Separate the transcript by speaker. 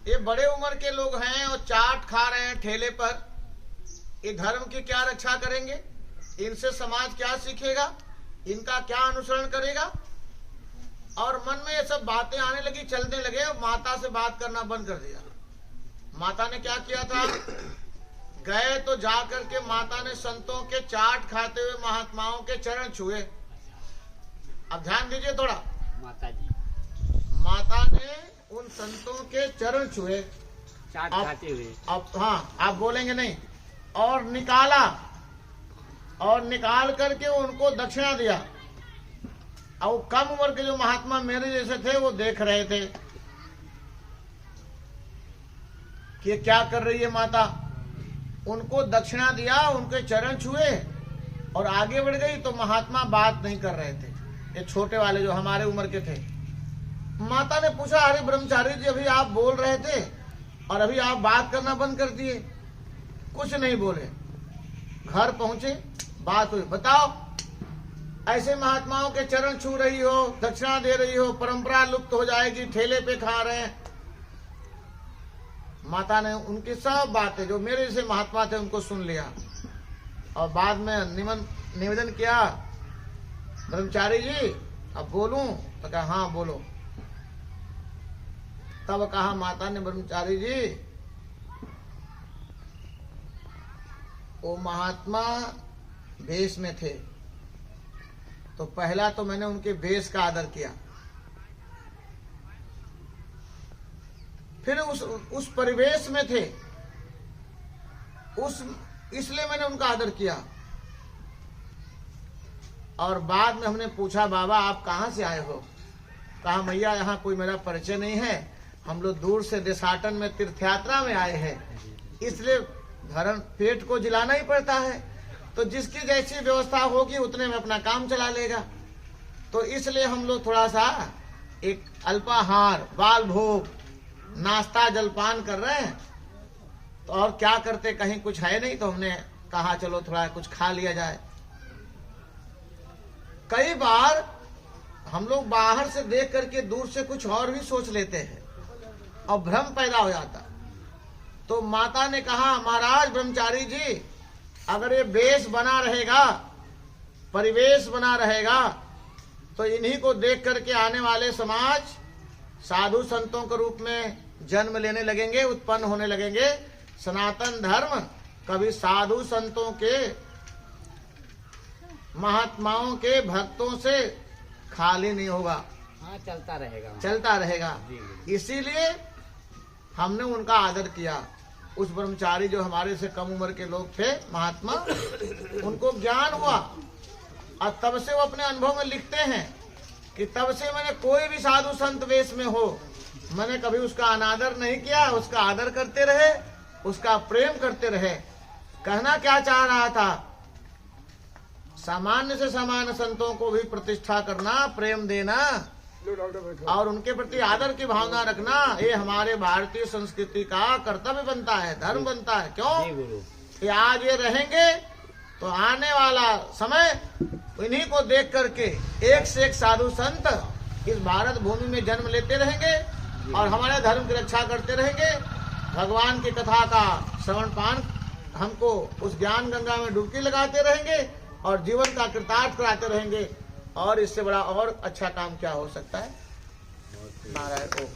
Speaker 1: ये बड़े उम्र के लोग हैं और चाट खा रहे हैं ठेले पर, ये धर्म की क्या रक्षा करेंगे? इनसे समाज क्या सीखेगा? इनका क्या अनुसरण करेगा? और मन में ये सब बातें आने लगी, चलने लगे। माता से बात करना बंद कर दिया। माता ने क्या किया था? गए तो जाकर के माता ने संतों के चाट खाते हुए महात्माओं के चरण छुए। अब ध्यान दीजिए थोड़ा। माता ने उन संतों के चरण छुए,
Speaker 2: चाट खाते हुए।
Speaker 1: अब हाँ, आप बोलेंगे नहीं। और निकाला, और निकाल करके उनको दक्षिणा दिया। और कम उम्र के जो महात्मा मेरे जैसे थे वो देख रहे थे कि क्या कर रही है माता। उनको दक्षिणा दिया, उनके चरण छुए और आगे बढ़ गई। तो महात्मा बात नहीं कर रहे थे, ये छोटे वाले जो हमारे उम्र के थे। माता ने पूछा, अरे ब्रह्मचारी जी, अभी आप बोल रहे थे और अभी आप बात करना बंद कर दिए। कुछ नहीं बोले। घर पहुंचे, बात हुई, बताओ ऐसे महात्माओं के चरण छू रही हो, दक्षिणा दे रही हो, परंपरा लुप्त हो जाएगी, ठेले पे खा रहे हैं। माता ने उनकी सब बातें, जो मेरे जैसे महात्मा थे, उनको सुन लिया और बाद में निवेदन किया, ब्रह्मचारी जी अब बोलूं? तो कहा हाँ बोलो। तब कहा माता ने, ब्रह्मचारी जी वो महात्मा वेश में थे, तो पहला तो मैंने उनके वेश का आदर किया, फिर उस परिवेश में थे, इसलिए मैंने उनका आदर किया। और बाद में हमने पूछा, बाबा आप कहाँ से आए हो? कहा मैया यहाँ कोई मेरा परिचय नहीं है, हम लोग दूर से देशाटन में तीर्थ यात्रा में आए हैं, इसलिए धर्म पेट को जिलाना ही पड़ता है, तो जिसकी जैसी व्यवस्था होगी उतने में अपना काम चला लेगा। तो इसलिए हम लोग थोड़ा सा एक अल्पाहार, बाल भोग, नाश्ता जलपान कर रहे हैं। तो और क्या करते, कहीं कुछ है नहीं, तो हमने कहा चलो थोड़ा कुछ खा लिया जाए। कई बार हम लोग बाहर से देख करके दूर से कुछ और भी सोच लेते हैं और भ्रम पैदा हो जाता। तो माता ने कहा, महाराज ब्रह्मचारी जी, अगर ये वेश बना रहेगा, परिवेश बना रहेगा, तो इन्हीं को देख करके आने वाले समाज साधु संतों के रूप में जन्म लेने लगेंगे, उत्पन्न होने लगेंगे। सनातन धर्म कभी साधु संतों के, महात्माओं के, भक्तों से खाली नहीं होगा।
Speaker 2: हाँ, चलता रहेगा,
Speaker 1: चलता रहेगा। इसीलिए हमने उनका आदर किया। उस ब्रह्मचारी जो हमारे से कम उम्र के लोग थे, महात्मा, उनको ज्ञान हुआ और तब से वो अपने अनुभव में लिखते हैं कि तब से मैंने कोई भी साधु संत वेश में हो, मैंने कभी उसका अनादर नहीं किया, उसका आदर करते रहे, उसका प्रेम करते रहे। कहना क्या चाह रहा था? सामान्य से सामान्य संतों को भी प्रतिष्ठा करना, प्रेम देना और उनके प्रति आदर की भावना रखना, ये हमारे भारतीय संस्कृति का कर्तव्य बनता है, धर्म बनता है। क्यों कि आज ये रहेंगे तो आने वाला समय इन्हीं को देख करके एक से एक साधु संत इस भारत भूमि में जन्म लेते रहेंगे और हमारे धर्म की रक्षा करते रहेंगे। भगवान की कथा का श्रवण पान हमको उस ज्ञान गंगा में डुबकी लगाते रहेंगे और जीवन का कृतार्थ कराते रहेंगे। और इससे बड़ा और अच्छा काम क्या हो सकता है? नारायण ओम।